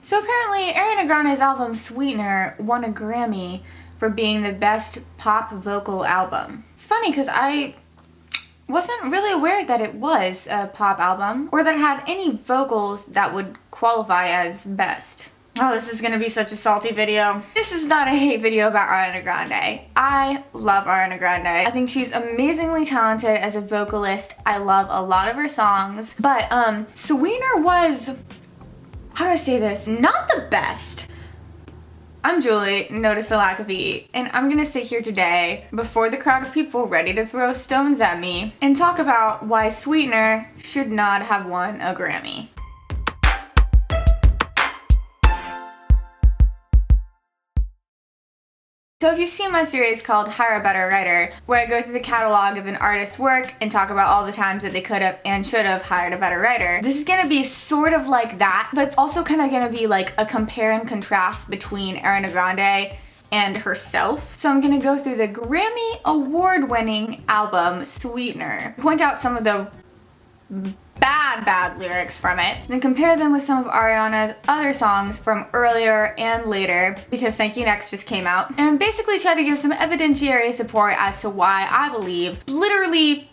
So apparently Ariana Grande's album Sweetener won a Grammy for being the best pop vocal album. It's funny because I wasn't really aware that it was a pop album or that it had any vocals that would qualify as best. Oh, this is gonna be such a salty video. This is not a hate video about Ariana Grande. I love Ariana Grande. I think she's amazingly talented as a vocalist. I love a lot of her songs. But Sweetener was, how do I say this? Not the best. I'm Julie, notice the lack of E, and I'm gonna sit here today before the crowd of people ready to throw stones at me and talk about why Sweetener should not have won a Grammy. So if you've seen my series called Hire a Better Writer, where I go through the catalog of an artist's work and talk about all the times that they could have and should have hired a better writer, this is gonna be sort of like that, but it's also kind of gonna be like a compare and contrast between Ariana Grande and herself. So I'm gonna go through the Grammy award-winning album Sweetener, point out some of the bad lyrics from it, then compare them with some of Ariana's other songs from earlier and later, because Thank You Next just came out, and basically try to give some evidentiary support as to why I believe literally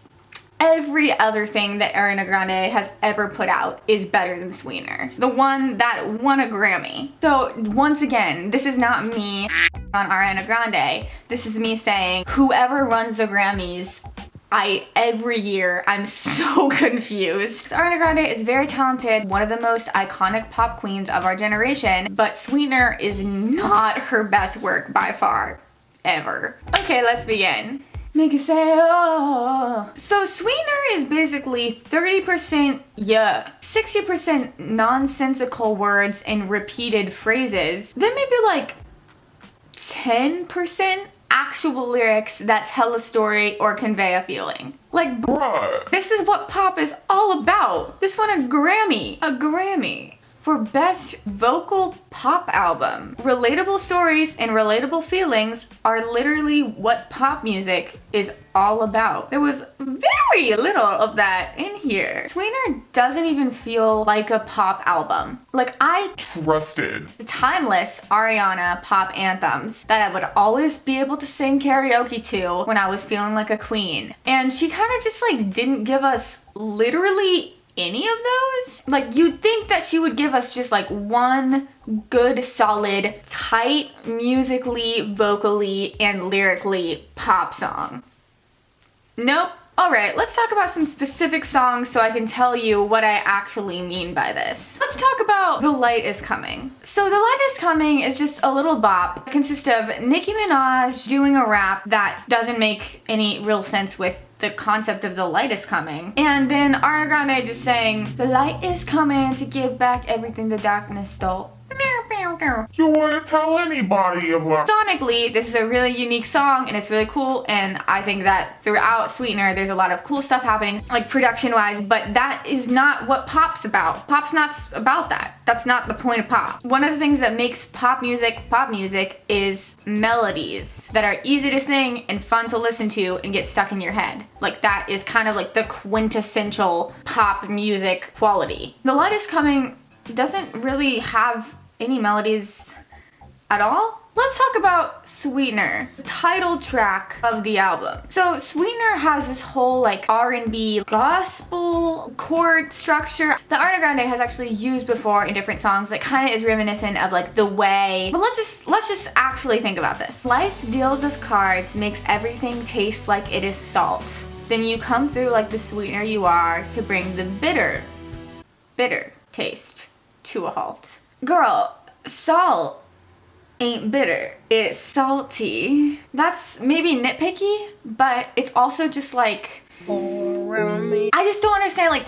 every other thing that Ariana Grande has ever put out is better than Sweetener, the one that won a Grammy. So once again, this is not me on Ariana Grande, this is me saying whoever runs the Grammys, every year, I'm so confused. Ariana Grande is very talented, one of the most iconic pop queens of our generation, but Sweetener is not her best work by far, ever. Okay, let's begin. Make it say oh. So Sweetener is basically 30% yeah, 60% nonsensical words and repeated phrases, then maybe like 10% actual lyrics that tell a story or convey a feeling. Like, bruh, this is what pop is all about. This won a Grammy for best vocal pop album. Relatable stories and relatable feelings are literally what pop music is all about. There was very little of that in here. Sweetener doesn't even feel like a pop album. Like, I trusted the timeless Ariana pop anthems that I would always be able to sing karaoke to when I was feeling like a queen. And she kind of just like didn't give us literally any of those. Like, you'd think that she would give us just like one good, solid, tight, musically, vocally, and lyrically pop song. Nope. Alright, let's talk about some specific songs so I can tell you what I actually mean by this. Let's talk about The Light Is Coming. So The Light Is Coming is just a little bop. It consists of Nicki Minaj doing a rap that doesn't make any real sense with the concept of the light is coming. And then Ariana Grande just saying, the light is coming to give back everything the darkness stole. You wouldn't tell anybody about. Sonically, this is a really unique song and it's really cool, and I think that throughout Sweetener there's a lot of cool stuff happening, like production-wise, but that is not what pop's about. Pop's not about that. That's not the point of pop. One of the things that makes pop music is melodies that are easy to sing and fun to listen to and get stuck in your head. Like, that is kind of like the quintessential pop music quality. The Light Is Coming doesn't really have any melodies at all. Let's talk about Sweetener, the title track of the album. So Sweetener has this whole like R&B gospel chord structure that Ariana Grande has actually used before in different songs that kind of is reminiscent of like The Way. But let's just actually think about this. Life deals us cards, makes everything taste like it is salt. Then you come through like the sweetener you are to bring the bitter taste to a halt. Girl, salt ain't bitter, it's salty. That's maybe nitpicky, but it's also just like, I just don't understand like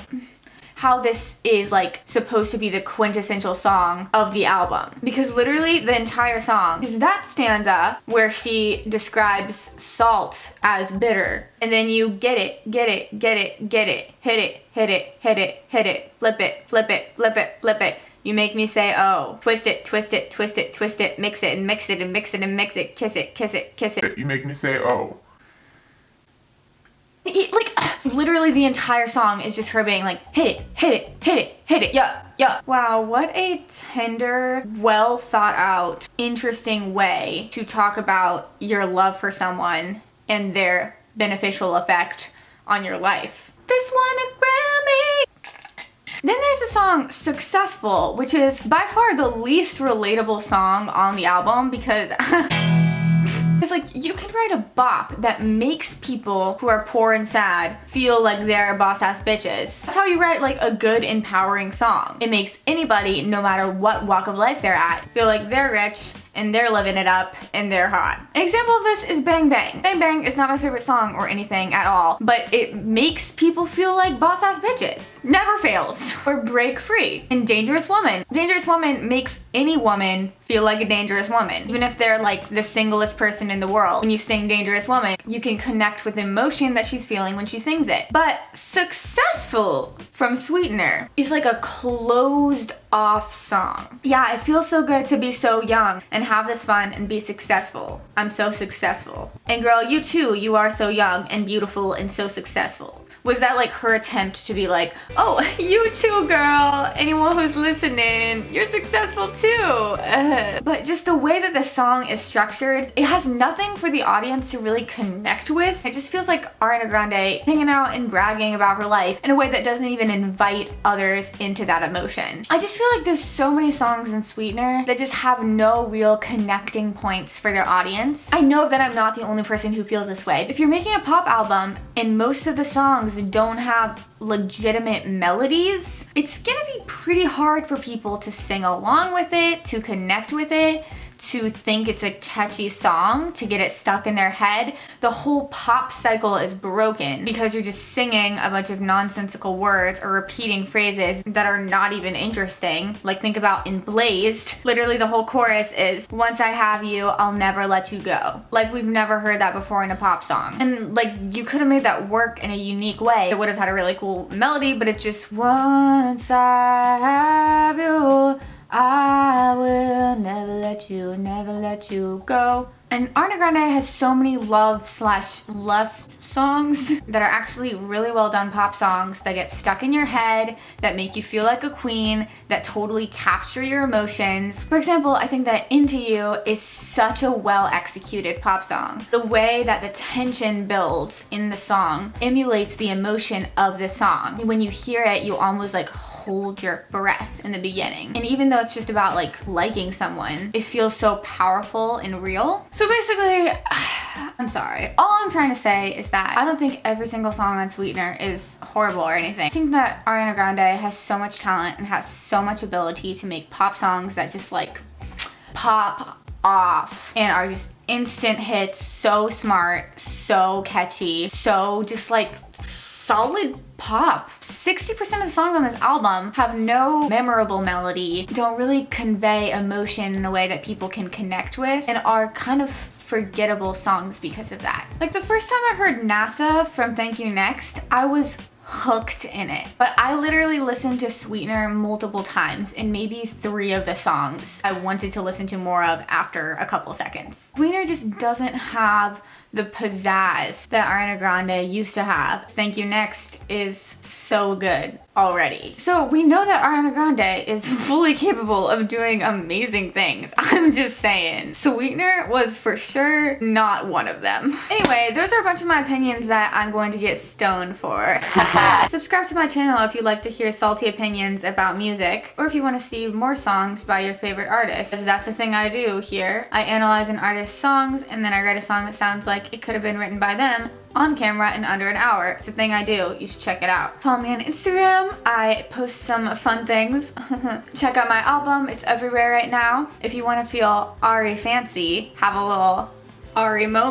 how this is like supposed to be the quintessential song of the album, because literally the entire song is that stanza where she describes salt as bitter, and then you get it, hit it, flip it. You make me say, oh, twist it, mix it, and mix it, kiss it. You make me say, oh. Like, literally the entire song is just her being like, hit it, hit it, hit it, hit it, yeah, yeah. Wow, what a tender, well thought out, interesting way to talk about your love for someone and their beneficial effect on your life. This won a Grammy! Then there's the song Successful, which is by far the least relatable song on the album because it's like you can write a bop that makes people who are poor and sad feel like they're boss ass bitches. That's how you write like a good empowering song. It makes anybody, no matter what walk of life they're at, feel like they're rich and they're living it up and they're hot. An example of this is Bang Bang. Bang Bang is not my favorite song or anything at all, but it makes people feel like boss ass bitches. Never fails. Or Break Free and Dangerous Woman. Dangerous Woman makes any woman feel like a dangerous woman. Even if they're like the singlest person in the world. When you sing Dangerous Woman, you can connect with the emotion that she's feeling when she sings it. But Successful from Sweetener is like a closed off song. Yeah, it feels so good to be so young and have this fun and be successful. I'm so successful. And girl, you too, you are so young and beautiful and so successful. Was that like her attempt to be like, oh, you too, girl. Anyone who's listening, you're successful too. But just the way that the song is structured, it has nothing for the audience to really connect with. It just feels like Ariana Grande hanging out and bragging about her life in a way that doesn't even invite others into that emotion. I just feel like there's so many songs in Sweetener that just have no real connecting points for their audience. I know that I'm not the only person who feels this way. If you're making a pop album and most of the songs don't have legitimate melodies, it's gonna be pretty hard for people to sing along with it, to connect with it, to think it's a catchy song, to get it stuck in their head. The whole pop cycle is broken because you're just singing a bunch of nonsensical words or repeating phrases that are not even interesting. Like think about in Blazed, literally the whole chorus is, once I have you, I'll never let you go. Like we've never heard that before in a pop song. And like you could have made that work in a unique way. It would have had a really cool melody, but it's just, once I have you, I will never let you go. And Ariana Grande has so many love/lust songs that are actually really well done pop songs that get stuck in your head, that make you feel like a queen, that totally capture your emotions. For example, I think that Into You is such a well executed pop song. The way that the tension builds in the song emulates the emotion of the song. When you hear it, you almost like hold your breath in the beginning. And even though it's just about like liking someone, it feels so powerful and real. So basically, I'm sorry. All I'm trying to say is that I don't think every single song on Sweetener is horrible or anything. I think that Ariana Grande has so much talent and has so much ability to make pop songs that just like pop off and are just instant hits, so smart, so catchy, so just like solid pop. 60% of the songs on this album have no memorable melody, don't really convey emotion in a way that people can connect with, and are kind of forgettable songs because of that. Like the first time I heard NASA from Thank You Next, I was hooked in it. But I literally listened to Sweetener multiple times, and maybe 3 of the songs I wanted to listen to more of after a couple seconds. Sweetener just doesn't have the pizzazz that Ariana Grande used to have. Thank You Next is so good already. So we know that Ariana Grande is fully capable of doing amazing things. I'm just saying. Sweetener was for sure not one of them. Anyway, those are a bunch of my opinions that I'm going to get stoned for. Subscribe to my channel if you'd like to hear salty opinions about music, or if you want to see more songs by your favorite artist. That's the thing I do here. I analyze an artist's songs, and then I write a song that sounds like it could have been written by them on camera in under an hour. It's a thing I do. You should check it out. Follow me on Instagram. I post some fun things. Check out my album. It's everywhere right now. If you want to feel Ari fancy, have a little Ari moment.